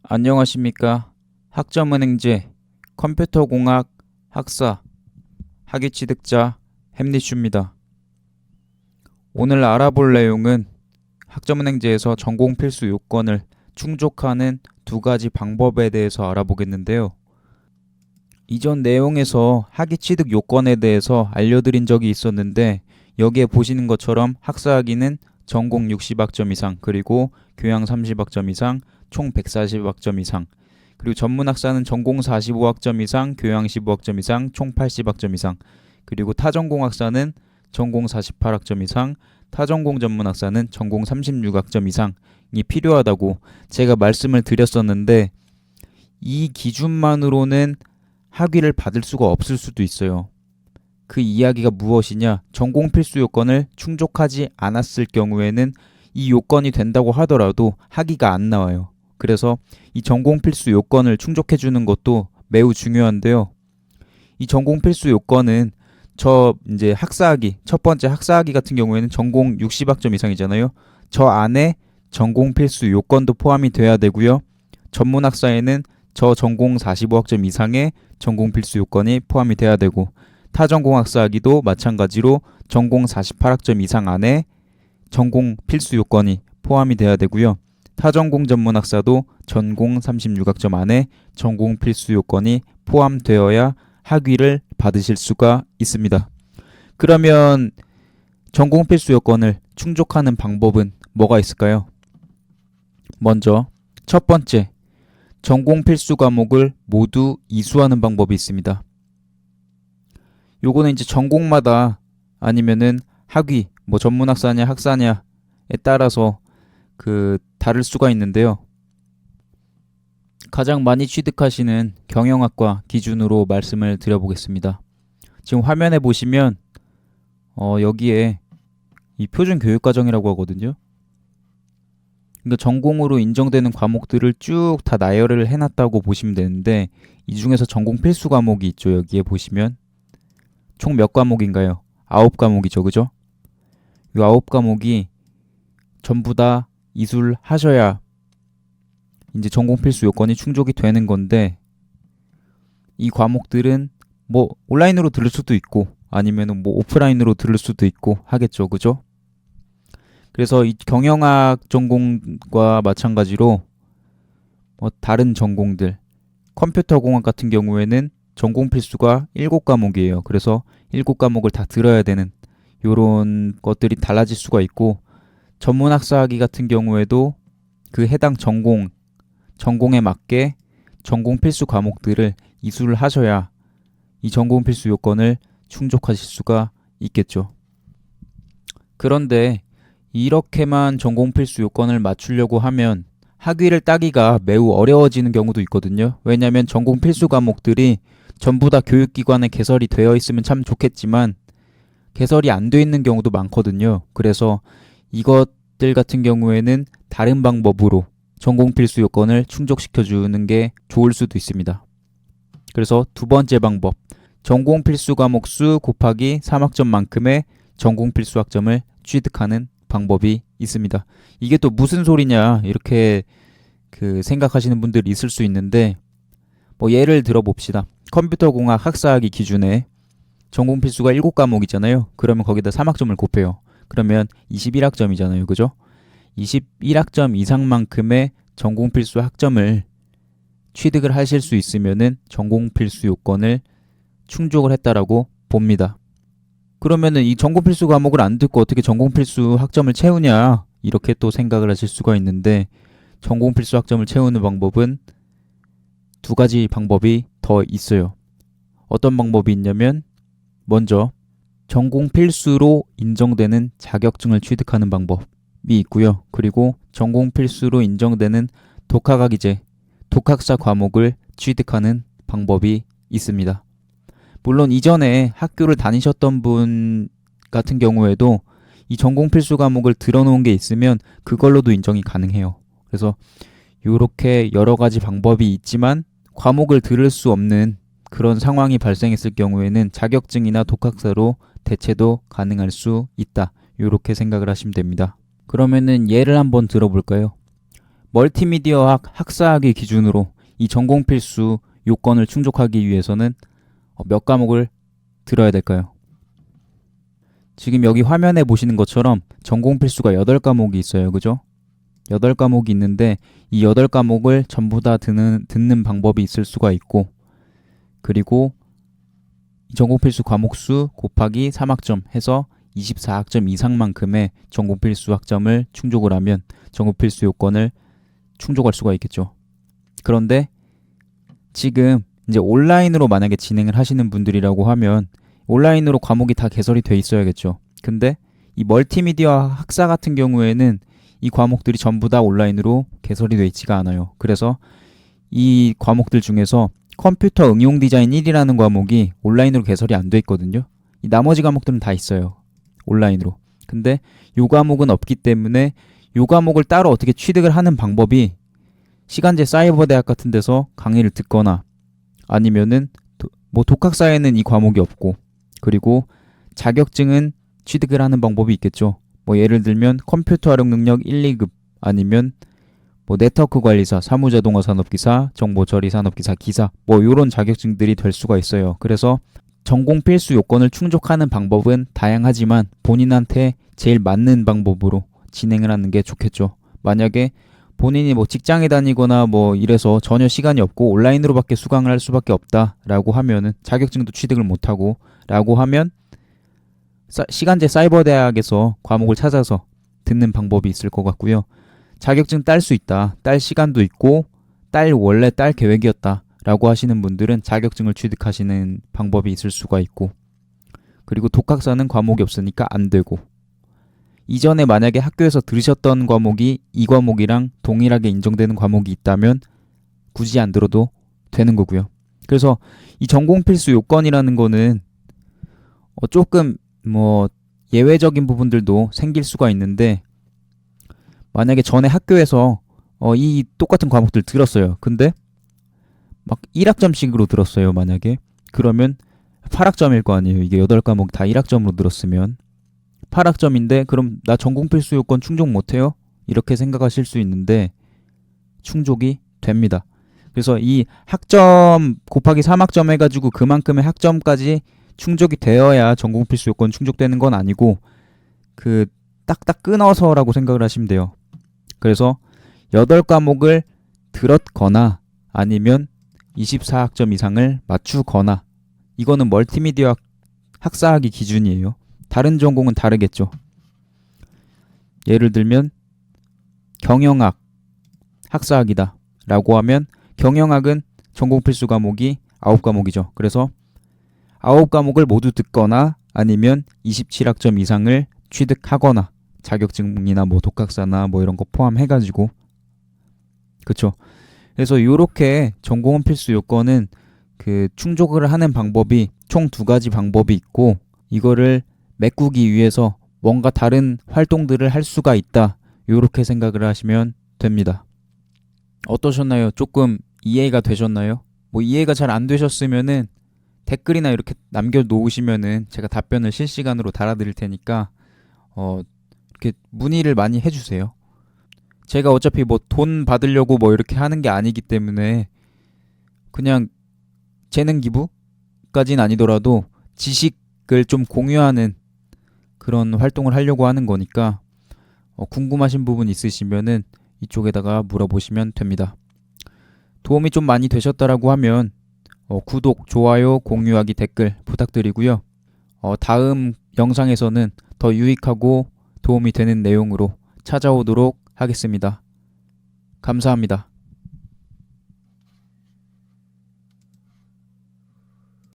안녕하십니까. 학점은행제 컴퓨터공학 학사 학위취득자 햄리슈입니다. 오늘 알아볼 내용은 학점은행제에서 전공 필수 요건을 충족하는 두 가지 방법에 대해서 알아보겠는데요. 이전 내용에서 학위취득 요건에 대해서 알려드린 적이 있었는데 여기에 보시는 것처럼 학사학위는 전공 60학점 이상, 그리고 교양 30학점 이상, 총 140학점 이상, 그리고 전문학사는 전공 45학점 이상, 교양 15학점 이상, 총 80학점 이상, 그리고 타전공학사는 전공 48학점 이상, 타전공 전문학사는 전공 36학점 이상이 필요하다고 제가 말씀을 드렸었는데 이 기준만으로는 학위를 받을 수가 없을 수도 있어요. 그 이야기가 무엇이냐? 전공 필수 요건을 충족하지 않았을 경우에는 이 요건이 된다고 하더라도 학위가 안 나와요. 그래서 이 전공 필수 요건을 충족해 주는 것도 매우 중요한데요. 이 전공 필수 요건은 이제 학사학위, 첫 번째 학사학위 같은 경우에는 전공 60학점 이상이잖아요. 저 안에 전공 필수 요건도 포함이 돼야 되고요. 전문학사에는 저 전공 45학점 이상의 전공 필수 요건이 포함이 돼야 되고, 타전공학사학위도 마찬가지로 전공 48학점 이상 안에 전공 필수 요건이 포함이 돼야 되고요. 타전공 전문학사도 전공 36학점 안에 전공 필수 요건이 포함되어야 학위를 받으실 수가 있습니다. 그러면 전공 필수 요건을 충족하는 방법은 뭐가 있을까요? 먼저 첫 번째, 전공 필수 과목을 모두 이수하는 방법이 있습니다. 요거는 이제 전공마다 아니면은 학위, 전문학사냐 학사냐에 따라서 다를 수가 있는데요. 가장 많이 취득하시는 경영학과 기준으로 말씀을 드려보겠습니다. 지금 화면에 보시면 여기에 이 표준교육과정이라고 하거든요. 그러니까 전공으로 인정되는 과목들을 쭉 다 나열을 해놨다고 보시면 되는데 이 중에서 전공 필수 과목이 있죠. 여기에 보시면 총 몇 과목인가요? 9과목이죠. 그죠? 이 9과목이 전부 다 이술하셔야 이제 전공 필수 요건이 충족이 되는 건데 이 과목들은 온라인으로 들을 수도 있고 아니면 오프라인으로 들을 수도 있고 하겠죠. 그죠? 그래서 이 경영학 전공과 마찬가지로 다른 전공들, 컴퓨터공학 같은 경우에는 전공 필수가 7과목이에요. 그래서 7과목을 다 들어야 되는 요런 것들이 달라질 수가 있고, 전문학사학위 같은 경우에도 그 해당 전공에 맞게 전공 필수 과목들을 이수를 하셔야 이 전공 필수 요건을 충족하실 수가 있겠죠. 그런데 이렇게만 전공 필수 요건을 맞추려고 하면 학위를 따기가 매우 어려워지는 경우도 있거든요. 왜냐하면 전공 필수 과목들이 전부 다 교육기관에 개설이 되어 있으면 참 좋겠지만 개설이 안 돼 있는 경우도 많거든요. 그래서 이것들 같은 경우에는 다른 방법으로 전공 필수 요건을 충족시켜 주는 게 좋을 수도 있습니다. 그래서 두 번째 방법, 전공 필수 과목 수 곱하기 3학점만큼의 전공 필수 학점을 취득하는 방법이 있습니다. 이게 또 무슨 소리냐 이렇게 생각하시는 분들이 있을 수 있는데 예를 들어 봅시다. 컴퓨터공학 학사학위 기준에 전공 필수가 7과목이잖아요. 그러면 거기다 3학점을 곱해요. 그러면 21학점이잖아요. 그죠? 21학점 이상만큼의 전공 필수 학점을 취득을 하실 수 있으면은 전공 필수 요건을 충족을 했다라고 봅니다. 그러면은 이 전공 필수 과목을 안 듣고 어떻게 전공 필수 학점을 채우냐 이렇게 또 생각을 하실 수가 있는데, 전공 필수 학점을 채우는 방법은 두 가지 방법이 더 있어요. 어떤 방법이 있냐면 먼저 전공 필수로 인정되는 자격증을 취득하는 방법이 있고요. 그리고 전공 필수로 인정되는 독학학위제, 독학사 과목을 취득하는 방법이 있습니다. 물론 이전에 학교를 다니셨던 분 같은 경우에도 이 전공 필수 과목을 들어놓은 게 있으면 그걸로도 인정이 가능해요. 그래서 이렇게 여러 가지 방법이 있지만 과목을 들을 수 없는 그런 상황이 발생했을 경우에는 자격증이나 독학사로 대체도 가능할 수 있다. 이렇게 생각을 하시면 됩니다. 그러면은 예를 한번 들어볼까요? 멀티미디어학 학사학위 기준으로 이 전공 필수 요건을 충족하기 위해서는 몇 과목을 들어야 될까요? 지금 여기 화면에 보시는 것처럼 전공 필수가 8과목이 있어요. 그죠? 8과목이 있는데 이 8과목을 전부 다 듣는 방법이 있을 수가 있고, 그리고 전공 필수 과목 수 곱하기 3학점 해서 24학점 이상만큼의 전공 필수 학점을 충족을 하면 전공 필수 요건을 충족할 수가 있겠죠. 그런데 지금 이제 온라인으로 만약에 진행을 하시는 분들이라고 하면 온라인으로 과목이 다 개설이 돼 있어야겠죠. 근데 이 멀티미디어 학사 같은 경우에는 이 과목들이 전부 다 온라인으로 개설이 돼 있지가 않아요. 그래서 이 과목들 중에서 컴퓨터 응용 디자인 1이라는 과목이 온라인으로 개설이 안 돼 있거든요. 이 나머지 과목들은 다 있어요. 온라인으로. 근데 이 과목은 없기 때문에 이 과목을 따로 어떻게 취득을 하는 방법이 시간제 사이버대학 같은 데서 강의를 듣거나 아니면은 뭐 독학사에는 이 과목이 없고, 그리고 자격증은 취득을 하는 방법이 있겠죠. 뭐 예를 들면 컴퓨터 활용 능력 1, 2급 아니면 뭐 네트워크 관리사, 사무자동화 산업기사, 정보처리 산업기사, 기사 뭐 이런 자격증들이 될 수가 있어요. 그래서 전공 필수 요건을 충족하는 방법은 다양하지만 본인한테 제일 맞는 방법으로 진행을 하는 게 좋겠죠. 만약에 본인이 뭐 직장에 다니거나 뭐 이래서 전혀 시간이 없고 온라인으로밖에 수강을 할 수밖에 없다라고 하면은 자격증도 취득을 못하고 라고 하면 시간제 사이버대학에서 과목을 찾아서 듣는 방법이 있을 것 같고요. 자격증 딸 수 있다, 딸 시간도 있고 원래 딸 계획이었다 라고 하시는 분들은 자격증을 취득하시는 방법이 있을 수가 있고, 그리고 독학사는 과목이 없으니까 안 되고, 이전에 만약에 학교에서 들으셨던 과목이 이 과목이랑 동일하게 인정되는 과목이 있다면 굳이 안 들어도 되는 거고요. 그래서 이 전공 필수 요건이라는 거는 조금 뭐 예외적인 부분들도 생길 수가 있는데, 만약에 전에 학교에서 이 똑같은 과목들 들었어요. 근데 막 1학점씩으로 들었어요. 만약에 그러면 8학점일 거 아니에요. 이게 8과목 다 1학점으로 들었으면 8학점인데 그럼 나 전공 필수 요건 충족 못해요? 이렇게 생각하실 수 있는데 충족이 됩니다. 그래서 이 학점 곱하기 3학점 해가지고 그만큼의 학점까지 충족이 되어야 전공 필수 요건 충족되는 건 아니고 그 딱딱 끊어서라고 생각을 하시면 돼요. 그래서 8과목을 들었거나 아니면 24학점 이상을 맞추거나, 이거는 멀티미디어 학사학위 기준이에요. 다른 전공은 다르겠죠. 예를 들면 경영학 학사학이다 라고 하면 경영학은 전공 필수 과목이 9과목이죠. 그래서 9과목을 모두 듣거나 아니면 27학점 이상을 취득하거나, 자격증이나 뭐 독학사나 뭐 이런 거 포함해가지고, 그쵸. 그래서 이렇게 전공은 필수 요건은 그 충족을 하는 방법이 총 2가지 방법이 있고, 이거를 메꾸기 위해서 뭔가 다른 활동들을 할 수가 있다, 이렇게 생각을 하시면 됩니다. 어떠셨나요? 조금 이해가 되셨나요? 뭐 이해가 잘 안 되셨으면은 댓글이나 이렇게 남겨놓으시면은 제가 답변을 실시간으로 달아드릴 테니까 이렇게 문의를 많이 해주세요. 제가 어차피 뭐 돈 받으려고 뭐 이렇게 하는 게 아니기 때문에 그냥 재능 기부까지는 아니더라도 지식을 좀 공유하는 그런 활동을 하려고 하는 거니까 궁금하신 부분 있으시면은 이쪽에다가 물어보시면 됩니다. 도움이 좀 많이 되셨다라고 하면 구독, 좋아요, 공유하기, 댓글 부탁드리고요. 다음 영상에서는 더 유익하고 도움이 되는 내용으로 찾아오도록 하겠습니다. 감사합니다.